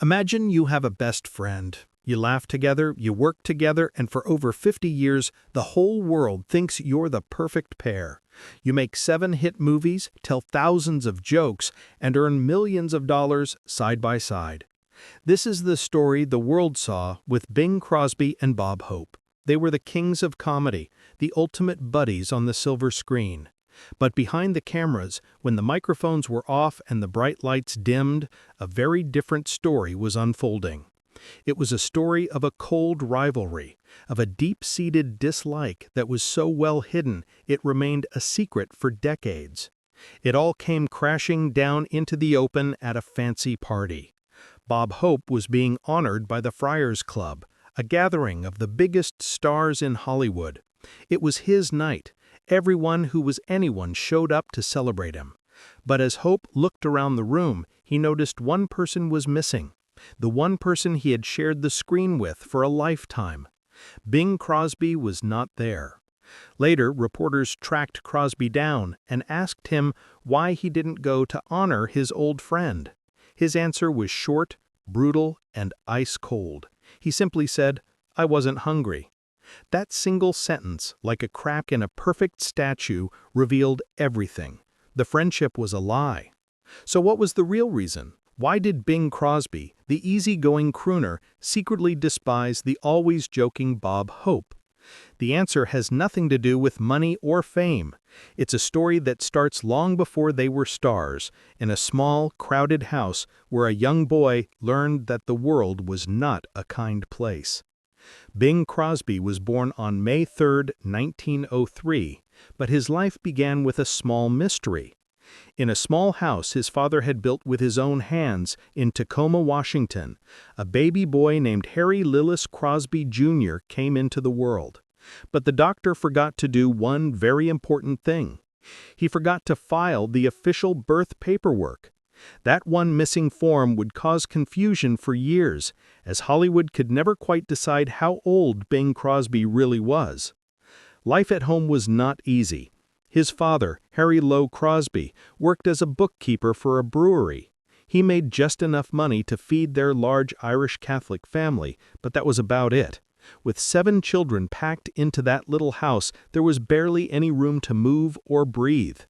Imagine you have a best friend. You laugh together, you work together, and for over 50 years, the whole world thinks you're the perfect pair. You make 7 hit movies, tell thousands of jokes, and earn millions of dollars side by side. This is the story the world saw with Bing Crosby and Bob Hope. They were the kings of comedy, the ultimate buddies on the silver screen. But behind the cameras, when the microphones were off and the bright lights dimmed, a very different story was unfolding. It was a story of a cold rivalry, of a deep-seated dislike that was so well hidden it remained a secret for decades. It all came crashing down into the open at a fancy party. Bob Hope was being honored by the Friars Club, a gathering of the biggest stars in Hollywood. It was his night. Everyone who was anyone showed up to celebrate him. But as Hope looked around the room, he noticed one person was missing. The one person he had shared the screen with for a lifetime. Bing Crosby was not there. Later, reporters tracked Crosby down and asked him why he didn't go to honor his old friend. His answer was short, brutal, and ice cold. He simply said, "I wasn't hungry." That single sentence, like a crack in a perfect statue, revealed everything. The friendship was a lie. So what was the real reason? Why did Bing Crosby, the easygoing crooner, secretly despise the always joking Bob Hope? The answer has nothing to do with money or fame. It's a story that starts long before they were stars, in a small, crowded house where a young boy learned that the world was not a kind place. Bing Crosby was born on May 3, 1903, but his life began with a small mystery. In a small house his father had built with his own hands in Tacoma, Washington, a baby boy named Harry Lillis Crosby Jr. came into the world. But the doctor forgot to do one very important thing. He forgot to file the official birth paperwork. That one missing form would cause confusion for years, as Hollywood could never quite decide how old Bing Crosby really was. Life at home was not easy. His father, Harry Lowe Crosby, worked as a bookkeeper for a brewery. He made just enough money to feed their large Irish Catholic family, but that was about it. With 7 children packed into that little house, there was barely any room to move or breathe.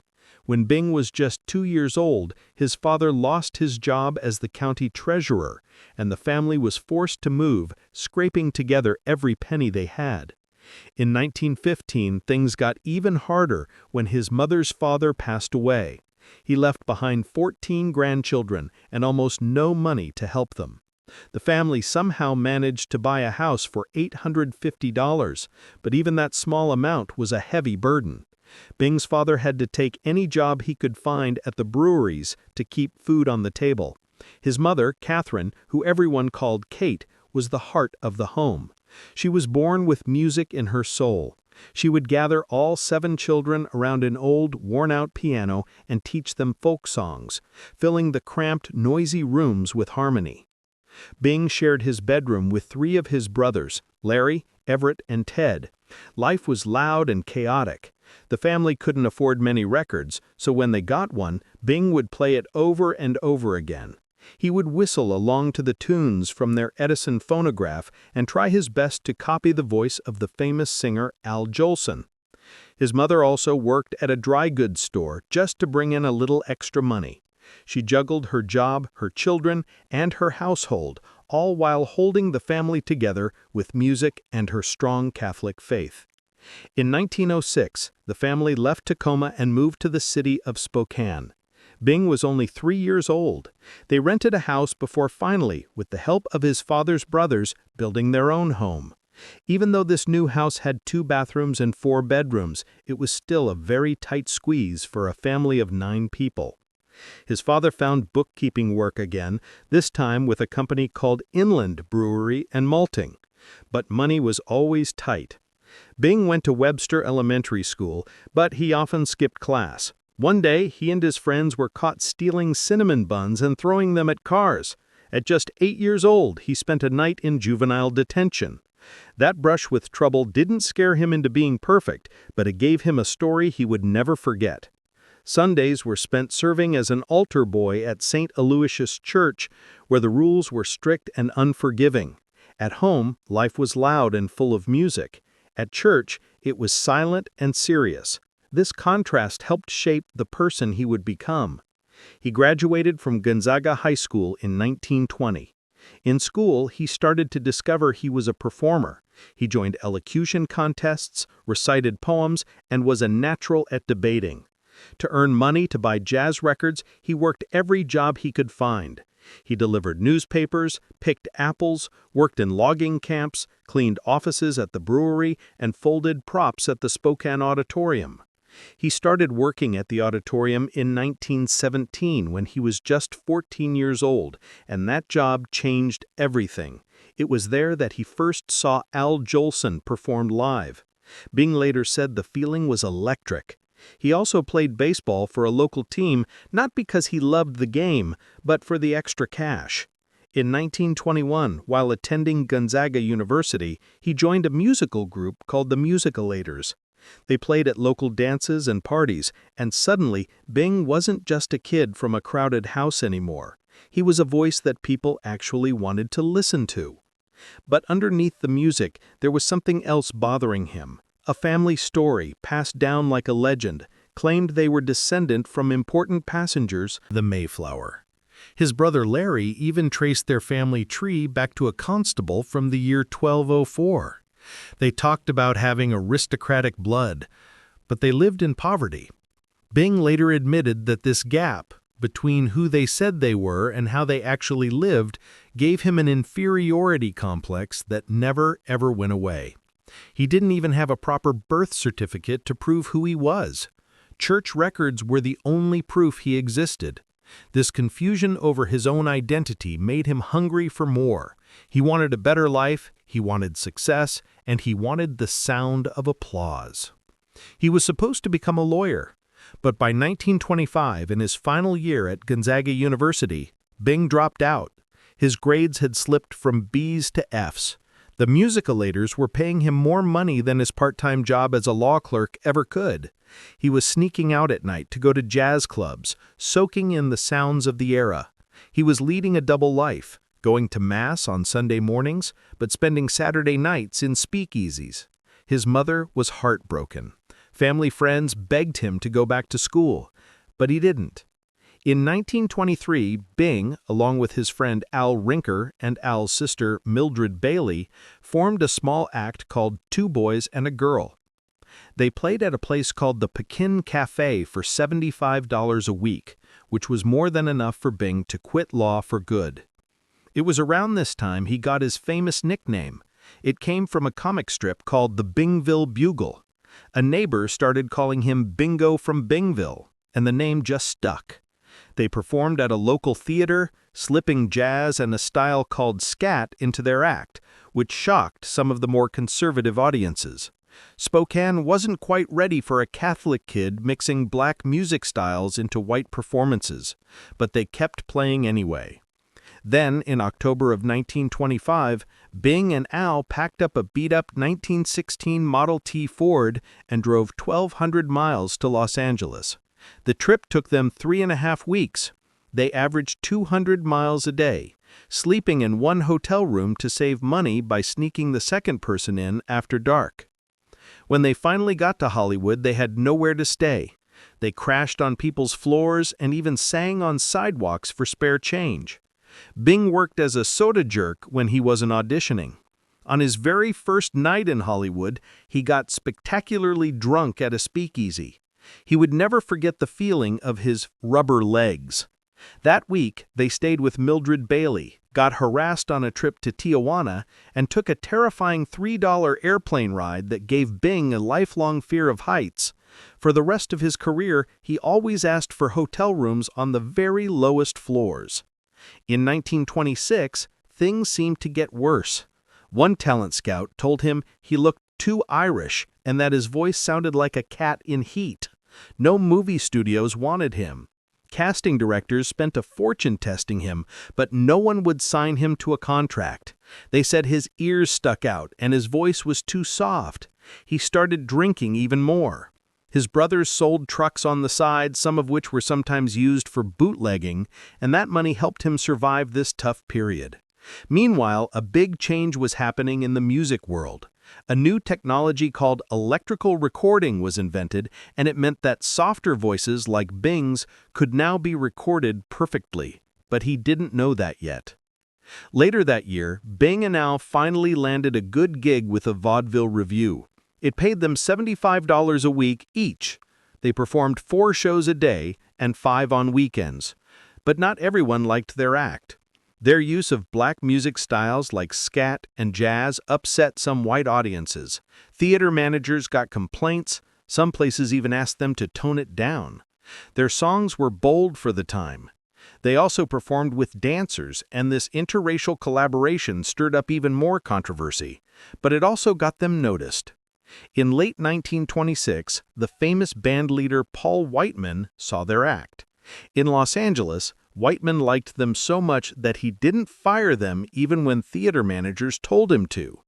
When Bing was just 2 years old, his father lost his job as the county treasurer, and the family was forced to move, scraping together every penny they had. In 1915, things got even harder when his mother's father passed away. He left behind 14 grandchildren and almost no money to help them. The family somehow managed to buy a house for $850, but even that small amount was a heavy burden. Bing's father had to take any job he could find at the breweries to keep food on the table. His mother, Catherine, who everyone called Kate, was the heart of the home. She was born with music in her soul. She would gather all 7 children around an old, worn-out piano and teach them folk songs, filling the cramped, noisy rooms with harmony. Bing shared his bedroom with 3 of his brothers, Larry, Everett, and Ted. Life was loud and chaotic. The family couldn't afford many records, so when they got one, Bing would play it over and over again. He would whistle along to the tunes from their Edison phonograph and try his best to copy the voice of the famous singer Al Jolson. His mother also worked at a dry goods store just to bring in a little extra money. She juggled her job, her children, and her household, all while holding the family together with music and her strong Catholic faith. In 1906, the family left Tacoma and moved to the city of Spokane. Bing was only 3 years old. They rented a house before finally, with the help of his father's brothers, building their own home. Even though this new house had 2 bathrooms and 4 bedrooms, it was still a very tight squeeze for a family of 9 people. His father found bookkeeping work again, this time with a company called Inland Brewery and Malting. But money was always tight. Bing went to Webster Elementary School, but he often skipped class. One day, he and his friends were caught stealing cinnamon buns and throwing them at cars. At just 8 years old, he spent a night in juvenile detention. That brush with trouble didn't scare him into being perfect, but it gave him a story he would never forget. Sundays were spent serving as an altar boy at St. Aloysius Church, where the rules were strict and unforgiving. At home, life was loud and full of music. At church, it was silent and serious. This contrast helped shape the person he would become. He graduated from Gonzaga High School in 1920. In school, he started to discover he was a performer. He joined elocution contests, recited poems, and was a natural at debating. To earn money to buy jazz records, he worked every job he could find. He delivered newspapers, picked apples, worked in logging camps, cleaned offices at the brewery, and folded props at the Spokane Auditorium. He started working at the auditorium in 1917 when he was just 14 years old, and that job changed everything. It was there that he first saw Al Jolson perform live. Bing later said the feeling was electric. He also played baseball for a local team, not because he loved the game, but for the extra cash. In 1921, while attending Gonzaga University, he joined a musical group called the Musicalators. They played at local dances and parties, and suddenly, Bing wasn't just a kid from a crowded house anymore. He was a voice that people actually wanted to listen to. But underneath the music, there was something else bothering him. A family story, passed down like a legend, claimed they were descendant from important passengers, the Mayflower. His brother Larry even traced their family tree back to a constable from the year 1204. They talked about having aristocratic blood, but they lived in poverty. Bing later admitted that this gap between who they said they were and how they actually lived gave him an inferiority complex that never ever went away. He didn't even have a proper birth certificate to prove who he was. Church records were the only proof he existed. This confusion over his own identity made him hungry for more. He wanted a better life, he wanted success, and he wanted the sound of applause. He was supposed to become a lawyer, but by 1925, in his final year at Gonzaga University, Bing dropped out. His grades had slipped from B's to F's. The Musicalators were paying him more money than his part-time job as a law clerk ever could. He was sneaking out at night to go to jazz clubs, soaking in the sounds of the era. He was leading a double life, going to Mass on Sunday mornings, but spending Saturday nights in speakeasies. His mother was heartbroken. Family friends begged him to go back to school, but he didn't. In 1923, Bing, along with his friend Al Rinker and Al's sister Mildred Bailey, formed a small act called Two Boys and a Girl. They played at a place called the Pekin Cafe for $75 a week, which was more than enough for Bing to quit law for good. It was around this time he got his famous nickname. It came from a comic strip called the Bingville Bugle. A neighbor started calling him Bingo from Bingville, and the name just stuck. They performed at a local theater, slipping jazz and a style called scat into their act, which shocked some of the more conservative audiences. Spokane wasn't quite ready for a Catholic kid mixing black music styles into white performances, but they kept playing anyway. Then, in October of 1925, Bing and Al packed up a beat-up 1916 Model T Ford and drove 1,200 miles to Los Angeles. The trip took them 3.5 weeks. They averaged 200 miles a day, sleeping in one hotel room to save money by sneaking the second person in after dark. When they finally got to Hollywood, they had nowhere to stay. They crashed on people's floors and even sang on sidewalks for spare change. Bing worked as a soda jerk when he wasn't auditioning. On his very first night in Hollywood, he got spectacularly drunk at a speakeasy. He would never forget the feeling of his rubber legs. That week, they stayed with Mildred Bailey, got harassed on a trip to Tijuana, and took a terrifying $3 airplane ride that gave Bing a lifelong fear of heights. For the rest of his career, he always asked for hotel rooms on the very lowest floors. In 1926, things seemed to get worse. One talent scout told him he looked too Irish and that his voice sounded like a cat in heat. No movie studios wanted him. Casting directors spent a fortune testing him, but no one would sign him to a contract. They said his ears stuck out and his voice was too soft. He started drinking even more. His brothers sold trucks on the side, some of which were sometimes used for bootlegging, and that money helped him survive this tough period. Meanwhile, a big change was happening in the music world. A new technology called electrical recording was invented, and it meant that softer voices like Bing's could now be recorded perfectly. But he didn't know that yet. Later that year, Bing and Al finally landed a good gig with a vaudeville revue. It paid them $75 a week each. They performed 4 shows a day and 5 on weekends. But not everyone liked their act. Their use of black music styles like scat and jazz upset some white audiences. Theater managers got complaints. Some places even asked them to tone it down. Their songs were bold for the time. They also performed with dancers, and this interracial collaboration stirred up even more controversy. But it also got them noticed. In late 1926, the famous bandleader Paul Whiteman saw their act. In Los Angeles, Whiteman liked them so much that he didn't fire them even when theater managers told him to.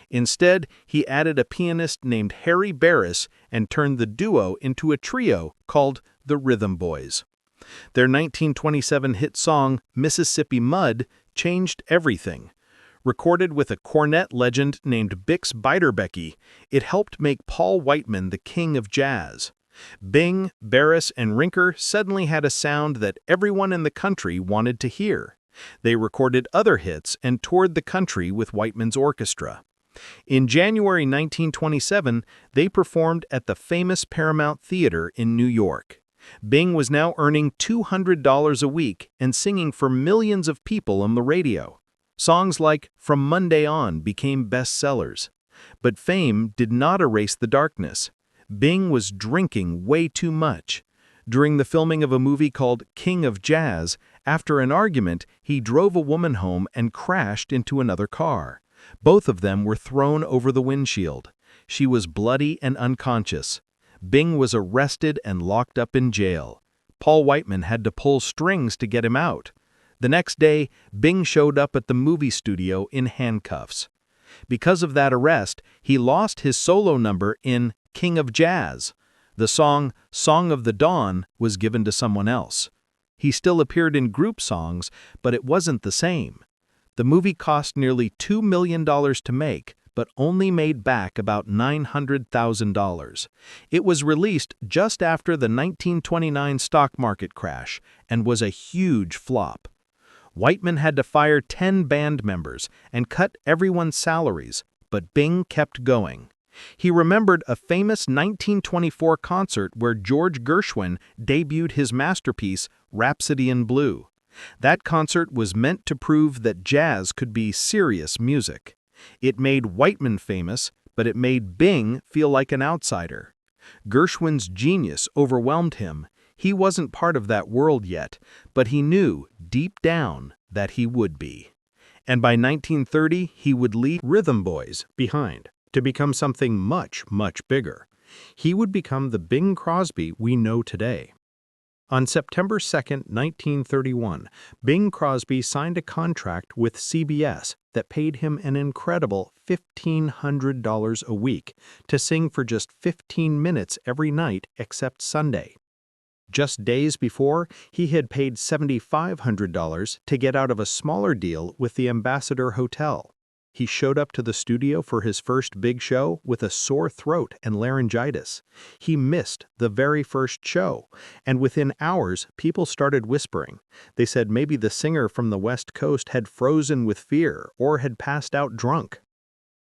Instead, he added a pianist named Harry Barris and turned the duo into a trio called the Rhythm Boys. Their 1927 hit song, Mississippi Mud, changed everything. Recorded with a cornet legend named Bix Beiderbecke, it helped make Paul Whiteman the king of jazz. Bing, Barris, and Rinker suddenly had a sound that everyone in the country wanted to hear. They recorded other hits and toured the country with Whiteman's orchestra. In January 1927, they performed at the famous Paramount Theater in New York. Bing was now earning $200 a week and singing for millions of people on the radio. Songs like From Monday On became bestsellers. But fame did not erase the darkness. Bing was drinking way too much. During the filming of a movie called King of Jazz, after an argument, he drove a woman home and crashed into another car. Both of them were thrown over the windshield. She was bloody and unconscious. Bing was arrested and locked up in jail. Paul Whiteman had to pull strings to get him out. The next day, Bing showed up at the movie studio in handcuffs. Because of that arrest, he lost his solo number in King of Jazz. The song of the Dawn was given to someone else. He still appeared in group songs, but it wasn't the same. The movie cost nearly $2 million to make, but only made back about $900,000. It was released just after the 1929 stock market crash and was a huge flop. Whiteman had to fire 10 band members and cut everyone's salaries, but Bing kept going. He remembered a famous 1924 concert where George Gershwin debuted his masterpiece, Rhapsody in Blue. That concert was meant to prove that jazz could be serious music. It made Whiteman famous, but it made Bing feel like an outsider. Gershwin's genius overwhelmed him. He wasn't part of that world yet, but he knew, deep down, that he would be. And by 1930, he would leave Rhythm Boys behind to become something much, much bigger. He would become the Bing Crosby we know today. On September 2, 1931, Bing Crosby signed a contract with CBS that paid him an incredible $1,500 a week to sing for just 15 minutes every night except Sunday. Just days before, he had paid $7,500 to get out of a smaller deal with the Ambassador Hotel. He showed up to the studio for his first big show with a sore throat and laryngitis. He missed the very first show, and within hours, people started whispering. They said maybe the singer from the West Coast had frozen with fear or had passed out drunk.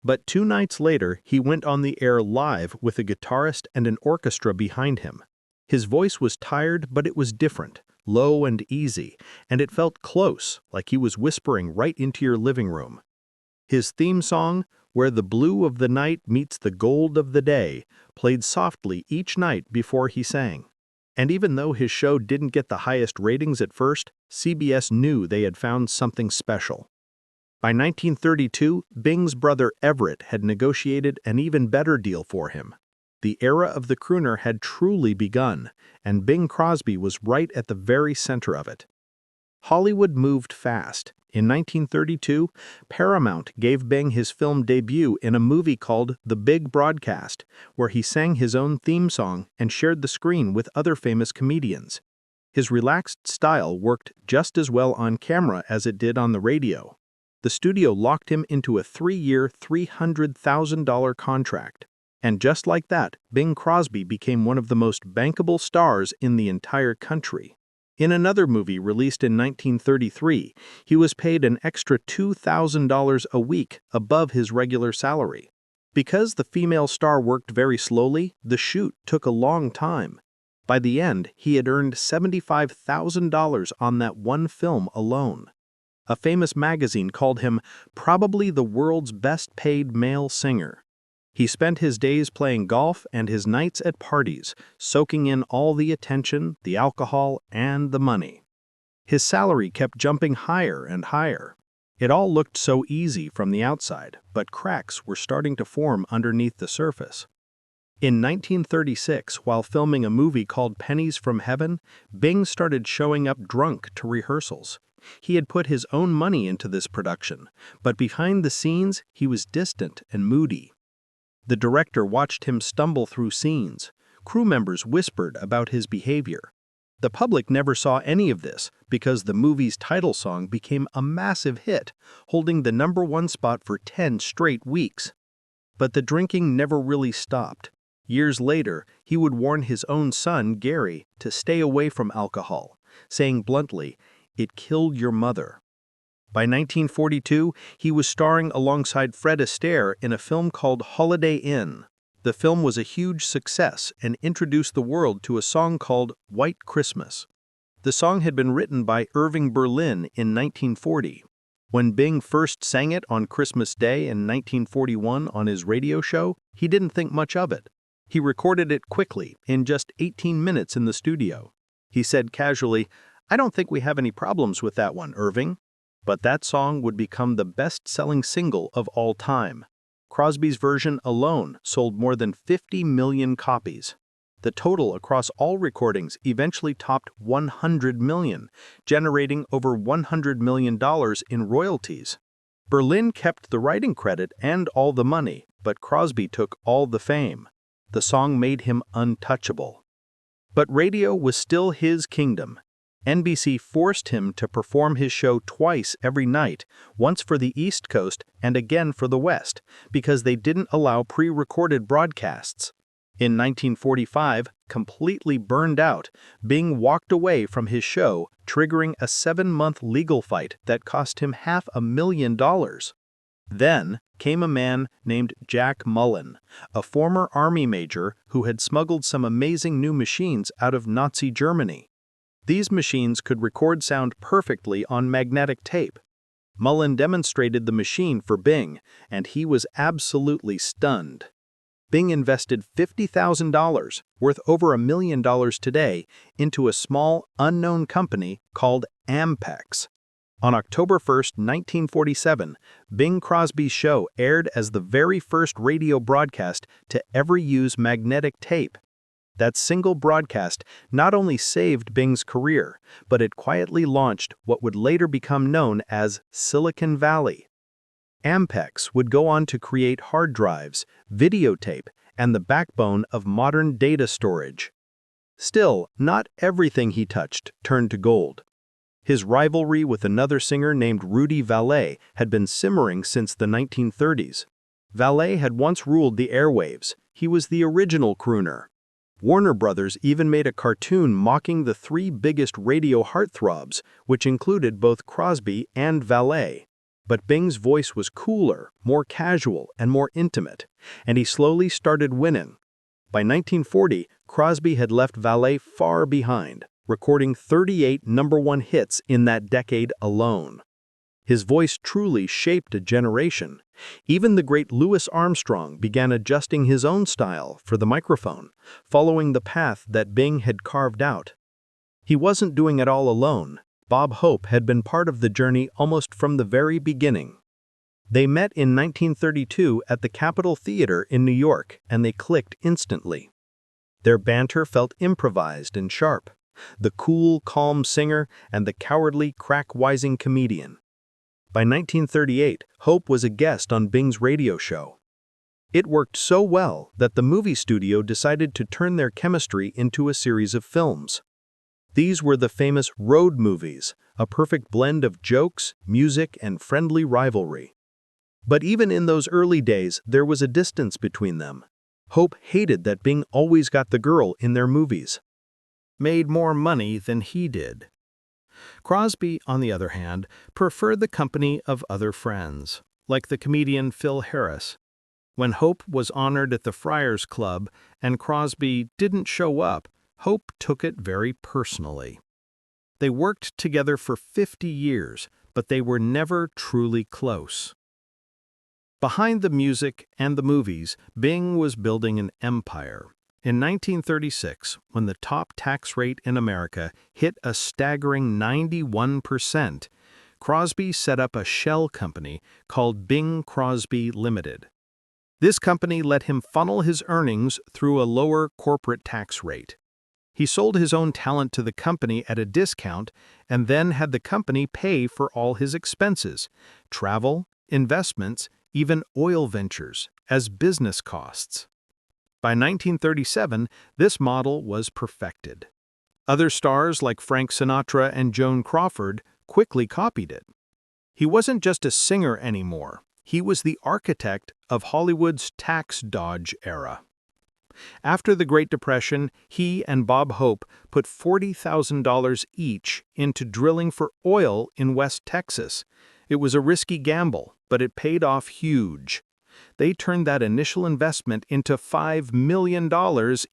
But 2 nights later, he went on the air live with a guitarist and an orchestra behind him. His voice was tired, but it was different, low and easy, and it felt close, like he was whispering right into your living room. His theme song, Where the Blue of the Night Meets the Gold of the Day, played softly each night before he sang. And even though his show didn't get the highest ratings at first, CBS knew they had found something special. By 1932, Bing's brother Everett had negotiated an even better deal for him. The era of the crooner had truly begun, and Bing Crosby was right at the very center of it. Hollywood moved fast. In 1932, Paramount gave Bing his film debut in a movie called The Big Broadcast, where he sang his own theme song and shared the screen with other famous comedians. His relaxed style worked just as well on camera as it did on the radio. The studio locked him into a 3-year, $300,000 contract. And just like that, Bing Crosby became one of the most bankable stars in the entire country. In another movie released in 1933, he was paid an extra $2,000 a week above his regular salary. Because the female star worked very slowly, the shoot took a long time. By the end, he had earned $75,000 on that one film alone. A famous magazine called him probably the world's best-paid male singer. He spent his days playing golf and his nights at parties, soaking in all the attention, the alcohol, and the money. His salary kept jumping higher and higher. It all looked so easy from the outside, but cracks were starting to form underneath the surface. In 1936, while filming a movie called Pennies from Heaven, Bing started showing up drunk to rehearsals. He had put his own money into this production, but behind the scenes, he was distant and moody. The director watched him stumble through scenes. Crew members whispered about his behavior. The public never saw any of this because the movie's title song became a massive hit, holding the #1 spot for 10 straight weeks. But the drinking never really stopped. Years later, he would warn his own son, Gary, to stay away from alcohol, saying bluntly, "It killed your mother." By 1942, he was starring alongside Fred Astaire in a film called Holiday Inn. The film was a huge success and introduced the world to a song called White Christmas. The song had been written by Irving Berlin in 1940. When Bing first sang it on Christmas Day in 1941 on his radio show, he didn't think much of it. He recorded it quickly, in just 18 minutes in the studio. He said casually, "I don't think we have any problems with that one, Irving." But that song would become the best-selling single of all time. Crosby's version alone sold more than 50 million copies. The total across all recordings eventually topped 100 million, generating over $100 million in royalties. Berlin kept the writing credit and all the money, but Crosby took all the fame. The song made him untouchable. But radio was still his kingdom. NBC forced him to perform his show twice every night, once for the East Coast and again for the West, because they didn't allow pre-recorded broadcasts. In 1945, completely burned out, Bing walked away from his show, triggering a 7-month legal fight that cost him $500,000. Then came a man named Jack Mullen, a former Army major who had smuggled some amazing new machines out of Nazi Germany. These machines could record sound perfectly on magnetic tape. Mullen demonstrated the machine for Bing, and he was absolutely stunned. Bing invested $50,000, worth over $1 million today, into a small, unknown company called Ampex. On October 1, 1947, Bing Crosby's show aired as the very first radio broadcast to ever use magnetic tape. That single broadcast not only saved Bing's career, but it quietly launched what would later become known as Silicon Valley. Ampex would go on to create hard drives, videotape, and the backbone of modern data storage. Still, not everything he touched turned to gold. His rivalry with another singer named Rudy Vallee had been simmering since the 1930s. Vallee had once ruled the airwaves. He was the original crooner. Warner Brothers even made a cartoon mocking the 3 biggest radio heartthrobs, which included both Crosby and Vallee. But Bing's voice was cooler, more casual, and more intimate, and he slowly started winning. By 1940, Crosby had left Vallee far behind, recording 38 #1 hits in that decade alone. His voice truly shaped a generation. Even the great Louis Armstrong began adjusting his own style for the microphone, following the path that Bing had carved out. He wasn't doing it all alone. Bob Hope had been part of the journey almost from the very beginning. They met in 1932 at the Capitol Theater in New York, and they clicked instantly. Their banter felt improvised and sharp. the cool, calm singer, and the cowardly, crack-wising comedian. By 1938, Hope was a guest on Bing's radio show. It worked so well that the movie studio decided to turn their chemistry into a series of films. These were the famous road movies, a perfect blend of jokes, music, and friendly rivalry. But even in those early days, there was a distance between them. Hope hated that Bing always got the girl in their movies. Made more money than he did. Crosby, on the other hand, preferred the company of other friends, like the comedian Phil Harris. When Hope was honored at the Friars Club and Crosby didn't show up, Hope took it very personally. They worked together for 50 years, but they were never truly close. Behind the music and the movies, Bing was building an empire. In 1936, when the top tax rate in America hit a staggering 91%, Crosby set up a shell company called Bing Crosby Limited. This company let him funnel his earnings through a lower corporate tax rate. He sold his own talent to the company at a discount and then had the company pay for all his expenses, travel, investments, even oil ventures, as business costs. By 1937, this model was perfected. Other stars like Frank Sinatra and Joan Crawford quickly copied it. He wasn't just a singer anymore. He was the architect of Hollywood's tax dodge era. After the Great Depression, he and Bob Hope put $40,000 each into drilling for oil in West Texas. It was a risky gamble, but it paid off huge. They turned that initial investment into $5 million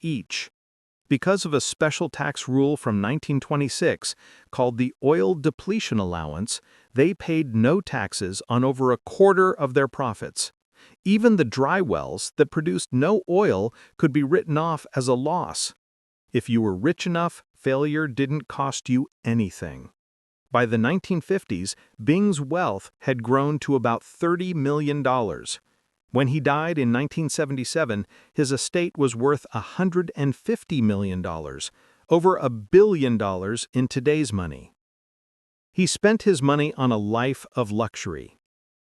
each. Because of a special tax rule from 1926 called the Oil Depletion Allowance, they paid no taxes on over a quarter of their profits. Even the dry wells that produced no oil could be written off as a loss. If you were rich enough, failure didn't cost you anything. By the 1950s, Bing's wealth had grown to about $30 million. When he died in 1977, his estate was worth $150 million, over $1 billion in today's money. He spent his money on a life of luxury.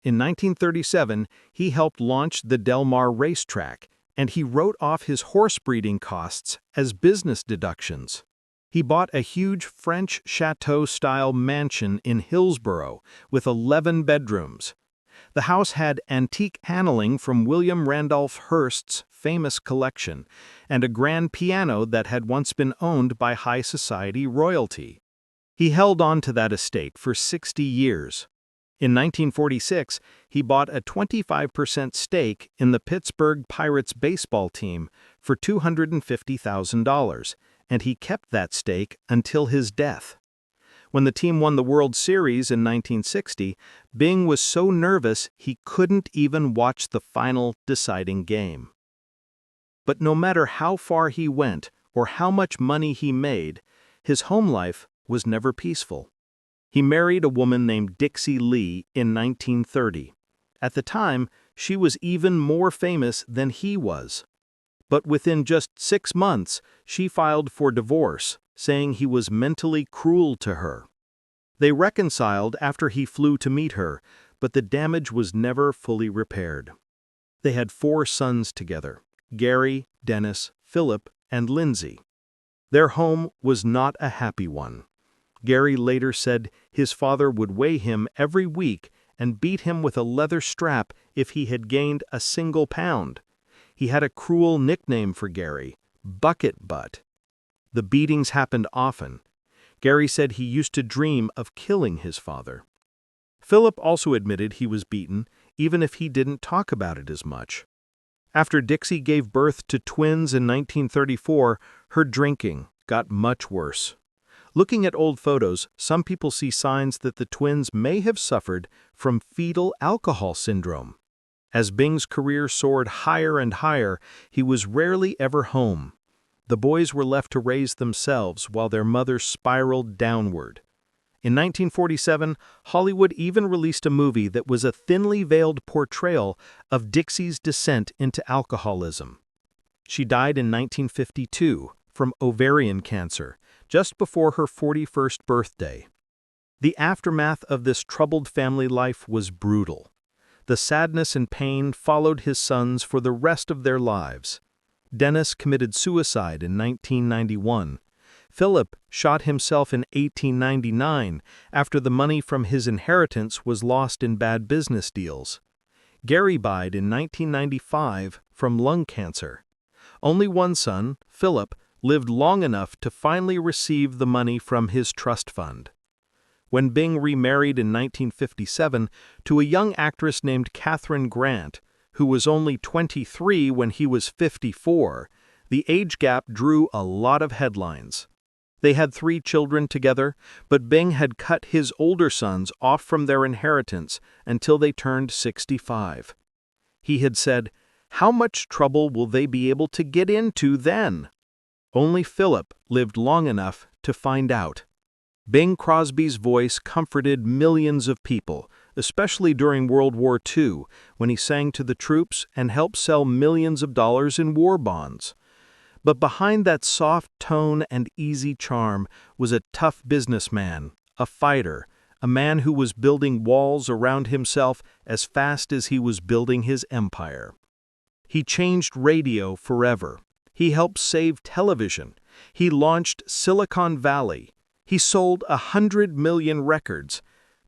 In 1937, he helped launch the Del Mar racetrack, and he wrote off his horse breeding costs as business deductions. He bought a huge French chateau-style mansion in Hillsborough with 11 bedrooms. The house had antique paneling from William Randolph Hearst's famous collection and a grand piano that had once been owned by high society royalty. He held on to that estate for 60 years. In 1946, he bought a 25% stake in the Pittsburgh Pirates baseball team for $250,000, and he kept that stake until his death. When the team won the World Series in 1960, Bing was so nervous he couldn't even watch the final deciding game. But no matter how far he went or how much money he made, his home life was never peaceful. He married a woman named Dixie Lee in 1930. At the time, she was even more famous than he was. But within just 6 months, she filed for divorce, saying he was mentally cruel to her. They reconciled after he flew to meet her, but the damage was never fully repaired. They had 4 sons together: Gary, Dennis, Philip, and Lindsay. Their home was not a happy one. Gary later said his father would weigh him every week and beat him with a leather strap if he had gained a single pound. He had a cruel nickname for Gary, Bucket Butt. The beatings happened often. Gary said he used to dream of killing his father. Philip also admitted he was beaten, even if he didn't talk about it as much. After Dixie gave birth to twins in 1934, her drinking got much worse. Looking at old photos, some people see signs that the twins may have suffered from fetal alcohol syndrome. As Bing's career soared higher and higher, he was rarely ever home. The boys were left to raise themselves while their mother spiraled downward. In 1947, Hollywood even released a movie that was a thinly veiled portrayal of Dixie's descent into alcoholism. She died in 1952, from ovarian cancer, just before her 41st birthday. The aftermath of this troubled family life was brutal. The sadness and pain followed his sons for the rest of their lives. Dennis committed suicide in 1991. Philip shot himself in 1899 after the money from his inheritance was lost in bad business deals. Gary died in 1995 from lung cancer. Only one son, Philip, lived long enough to finally receive the money from his trust fund. When Bing remarried in 1957 to a young actress named Katharine Grant, who was only 23 when he was 54, the age gap drew a lot of headlines. They had 3 children together, but Bing had cut his older sons off from their inheritance until they turned 65. He had said, "How much trouble will they be able to get into then?" Only Philip lived long enough to find out. Bing Crosby's voice comforted millions of people, especially during World War II, when he sang to the troops and helped sell millions of dollars in war bonds. But behind that soft tone and easy charm was a tough businessman, a fighter, a man who was building walls around himself as fast as he was building his empire. He changed radio forever. He helped save television. He launched Silicon Valley. He sold 100 million records,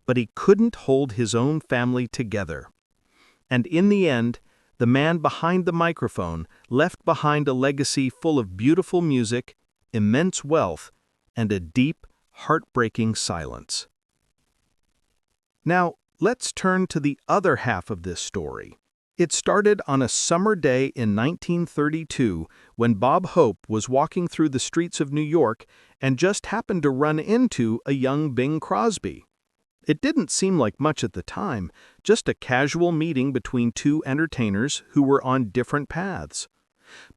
but he couldn't hold his own family together. And in the end, the man behind the microphone left behind a legacy full of beautiful music, immense wealth, and a deep, heartbreaking silence. Now, let's turn to the other half of this story. It started on a summer day in 1932 when Bob Hope was walking through the streets of New York and just happened to run into a young Bing Crosby. It didn't seem like much at the time, just a casual meeting between 2 entertainers who were on different paths.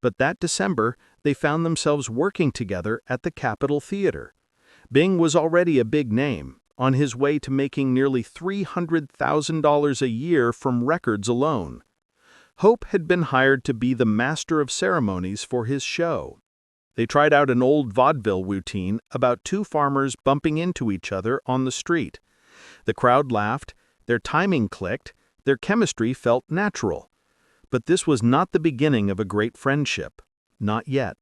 But that December, they found themselves working together at the Capitol Theater. Bing was already a big name, on his way to making nearly $300,000 a year from records alone. Hope had been hired to be the master of ceremonies for his show. They tried out an old vaudeville routine about 2 farmers bumping into each other on the street. The crowd laughed, their timing clicked, their chemistry felt natural. But this was not the beginning of a great friendship. Not yet.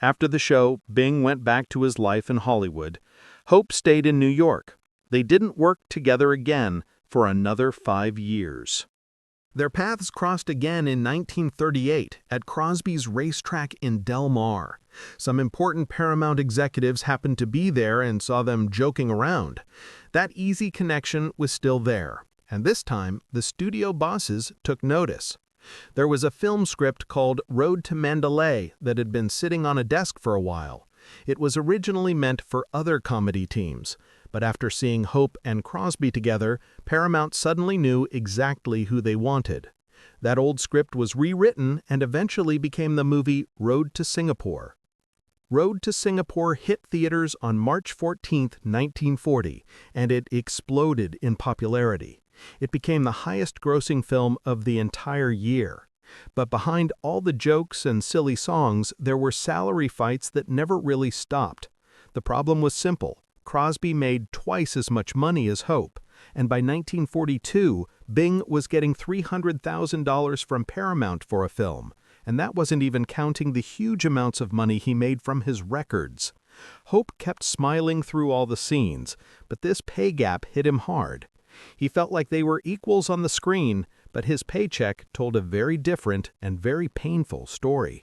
After the show, Bing went back to his life in Hollywood. Hope stayed in New York. They didn't work together again for another 5 years. Their paths crossed again in 1938 at Crosby's racetrack in Del Mar. Some important Paramount executives happened to be there and saw them joking around. That easy connection was still there, and this time the studio bosses took notice. There was a film script called Road to Mandalay that had been sitting on a desk for a while. It was originally meant for other comedy teams, but after seeing Hope and Crosby together, Paramount suddenly knew exactly who they wanted. That old script was rewritten and eventually became the movie Road to Singapore. Road to Singapore hit theaters on March 14, 1940, and it exploded in popularity. It became the highest-grossing film of the entire year. But behind all the jokes and silly songs, there were salary fights that never really stopped. The problem was simple. Crosby made twice as much money as Hope, and by 1942, Bing was getting $300,000 from Paramount for a film, and that wasn't even counting the huge amounts of money he made from his records. Hope kept smiling through all the scenes, but this pay gap hit him hard. He felt like they were equals on the screen, but his paycheck told a very different and very painful story.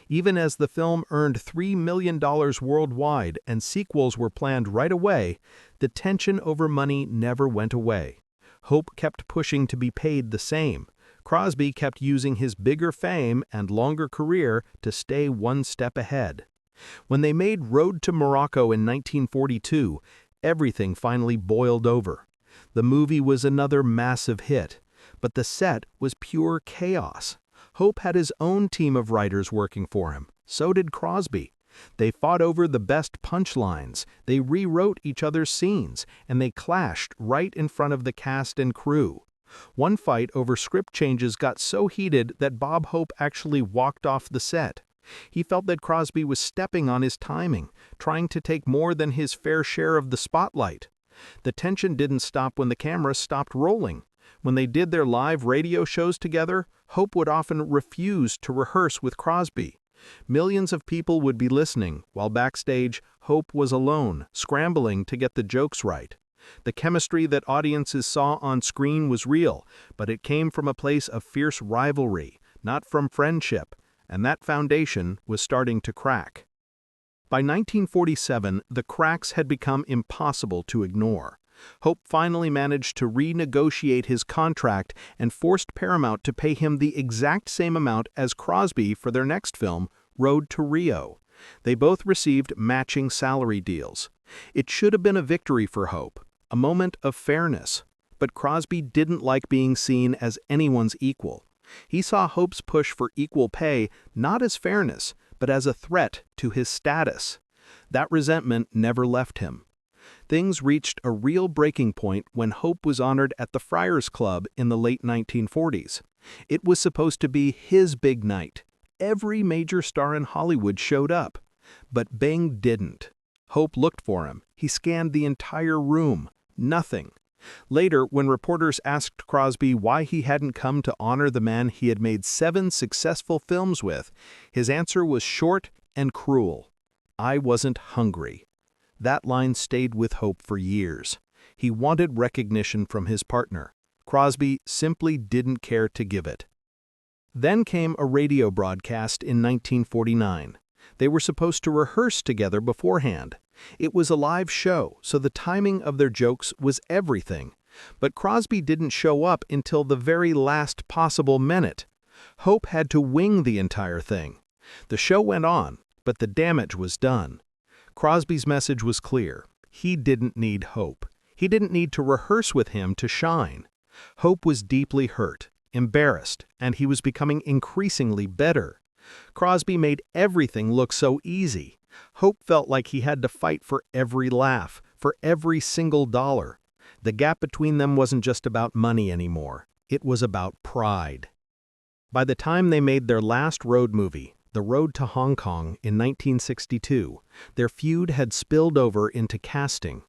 Even as the film earned $3 million worldwide and sequels were planned right away, the tension over money never went away. Hope kept pushing to be paid the same. Crosby kept using his bigger fame and longer career to stay one step ahead. When they made Road to Morocco in 1942, everything finally boiled over. The movie was another massive hit, but the set was pure chaos. Hope had his own team of writers working for him. So did Crosby. They fought over the best punchlines, they rewrote each other's scenes, and they clashed right in front of the cast and crew. One fight over script changes got so heated that Bob Hope actually walked off the set. He felt that Crosby was stepping on his timing, trying to take more than his fair share of the spotlight. The tension didn't stop when the cameras stopped rolling. When they did their live radio shows together, Hope would often refuse to rehearse with Crosby. Millions of people would be listening, while backstage, Hope was alone, scrambling to get the jokes right. The chemistry that audiences saw on screen was real, but it came from a place of fierce rivalry, not from friendship, and that foundation was starting to crack. By 1947, the cracks had become impossible to ignore. Hope finally managed to renegotiate his contract and forced Paramount to pay him the exact same amount as Crosby for their next film, Road to Rio. They both received matching salary deals. It should have been a victory for Hope, a moment of fairness. But Crosby didn't like being seen as anyone's equal. He saw Hope's push for equal pay not as fairness, but as a threat to his status. That resentment never left him. Things reached a real breaking point when Hope was honored at the Friars Club in the late 1940s. It was supposed to be his big night. Every major star in Hollywood showed up. But Bing didn't. Hope looked for him. He scanned the entire room. Nothing. Later, when reporters asked Crosby why he hadn't come to honor the man he had made 7 successful films with, his answer was short and cruel. "I wasn't hungry." That line stayed with Hope for years. He wanted recognition from his partner. Crosby simply didn't care to give it. Then came a radio broadcast in 1949. They were supposed to rehearse together beforehand. It was a live show, so the timing of their jokes was everything. But Crosby didn't show up until the very last possible minute. Hope had to wing the entire thing. The show went on, but the damage was done. Crosby's message was clear. He didn't need Hope. He didn't need to rehearse with him to shine. Hope was deeply hurt, embarrassed, and he was becoming increasingly bitter. Crosby made everything look so easy. Hope felt like he had to fight for every laugh, for every single dollar. The gap between them wasn't just about money anymore. It was about pride. By the time they made their last road movie, The Road to Hong Kong, in 1962, their feud had spilled over into casting.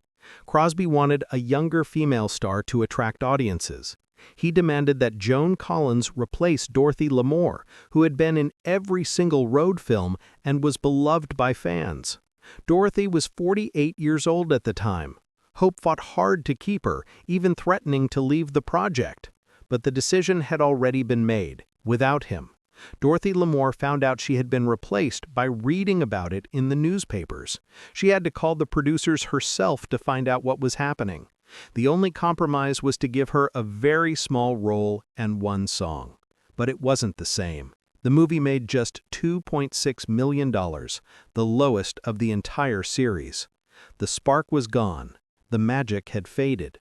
Crosby wanted a younger female star to attract audiences. He demanded that Joan Collins replace Dorothy Lamour, who had been in every single road film and was beloved by fans. Dorothy was 48 years old at the time. Hope fought hard to keep her, even threatening to leave the project. But the decision had already been made, without him. Dorothy Lamour found out she had been replaced by reading about it in the newspapers. She had to call the producers herself to find out what was happening. The only compromise was to give her a very small role and one song. But it wasn't the same. The movie made just $2.6 million, the lowest of the entire series. The spark was gone. The magic had faded.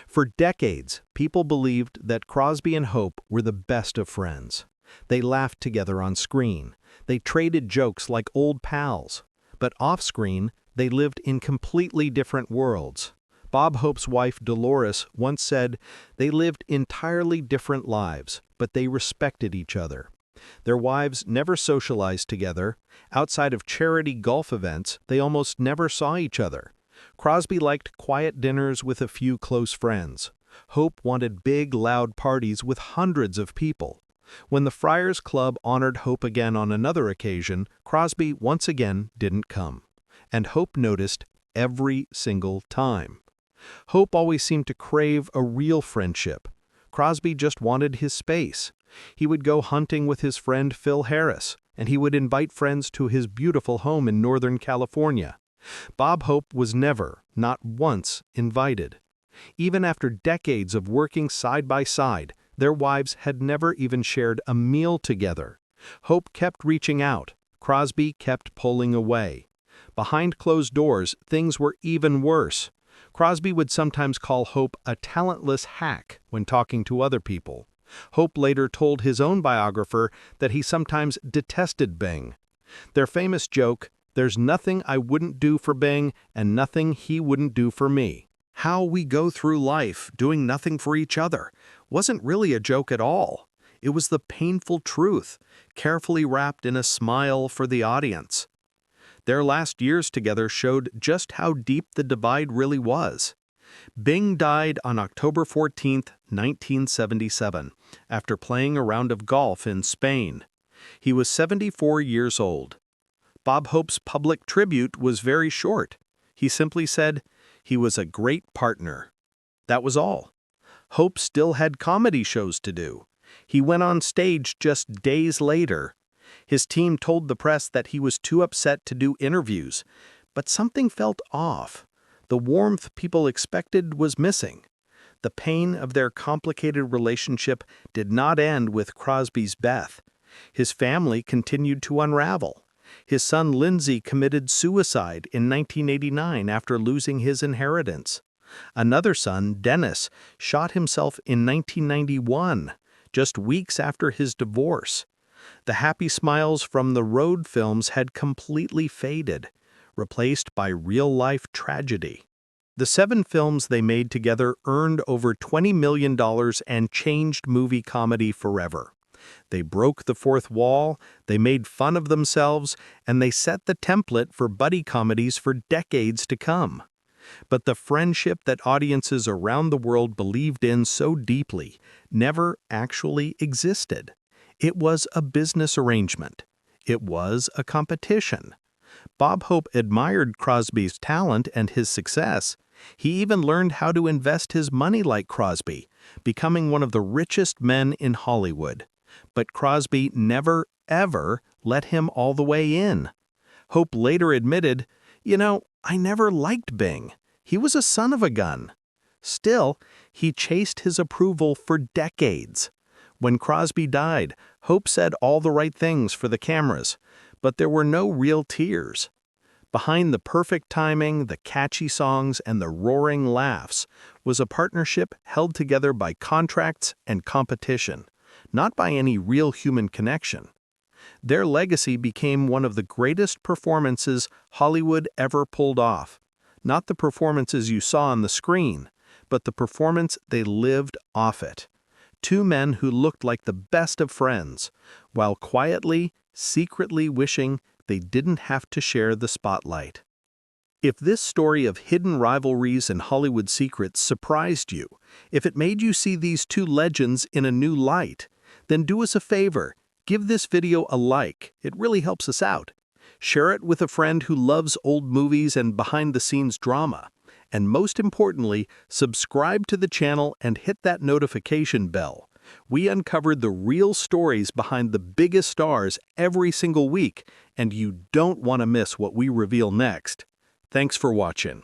For decades, people believed that Crosby and Hope were the best of friends. They laughed together on screen. They traded jokes like old pals. But off-screen, they lived in completely different worlds. Bob Hope's wife, Dolores, once said, "They lived entirely different lives, but they respected each other." Their wives never socialized together. Outside of charity golf events, they almost never saw each other. Crosby liked quiet dinners with a few close friends. Hope wanted big, loud parties with hundreds of people. When the Friars Club honored Hope again on another occasion, Crosby once again didn't come. And Hope noticed every single time. Hope always seemed to crave a real friendship. Crosby just wanted his space. He would go hunting with his friend Phil Harris, and he would invite friends to his beautiful home in Northern California. Bob Hope was never, not once, invited. Even after decades of working side by side, their wives had never even shared a meal together. Hope kept reaching out. Crosby kept pulling away. Behind closed doors, things were even worse. Crosby would sometimes call Hope a talentless hack when talking to other people. Hope later told his own biographer that he sometimes detested Bing. Their famous joke, "There's nothing I wouldn't do for Bing and nothing he wouldn't do for me. How we go through life doing nothing for each other," wasn't really a joke at all. It was the painful truth, carefully wrapped in a smile for the audience. Their last years together showed just how deep the divide really was. Bing died on October 14, 1977, after playing a round of golf in Spain. He was 74 years old. Bob Hope's public tribute was very short. He simply said, "He was a great partner." That was all. Hope still had comedy shows to do. He went on stage just days later. His team told the press that he was too upset to do interviews, but something felt off. The warmth people expected was missing. The pain of their complicated relationship did not end with Crosby's death. His family continued to unravel. His son Lindsay committed suicide in 1989 after losing his inheritance. Another son, Dennis, shot himself in 1991, just weeks after his divorce. The happy smiles from the road films had completely faded, replaced by real-life tragedy. The 7 films they made together earned over $20 million and changed movie comedy forever. They broke the fourth wall, they made fun of themselves, and they set the template for buddy comedies for decades to come. But the friendship that audiences around the world believed in so deeply never actually existed. It was a business arrangement. It was a competition. Bob Hope admired Crosby's talent and his success. He even learned how to invest his money like Crosby, becoming one of the richest men in Hollywood. But Crosby never, ever let him all the way in. Hope later admitted, "I never liked Bing. He was a son of a gun." Still, he chased his approval for decades. When Crosby died, Hope said all the right things for the cameras, but there were no real tears. Behind the perfect timing, the catchy songs, and the roaring laughs was a partnership held together by contracts and competition, not by any real human connection. Their legacy became one of the greatest performances Hollywood ever pulled off. Not the performances you saw on the screen, but the performance they lived off it. 2 men who looked like the best of friends, while quietly, secretly wishing they didn't have to share the spotlight. If this story of hidden rivalries and Hollywood secrets surprised you, if it made you see these 2 legends in a new light, then do us a favor, give this video a like. It really helps us out. Share it with a friend who loves old movies and behind-the-scenes drama. And most importantly, subscribe to the channel and hit that notification bell. We uncovered the real stories behind the biggest stars every single week, and you don't want to miss what we reveal next. Thanks for watching.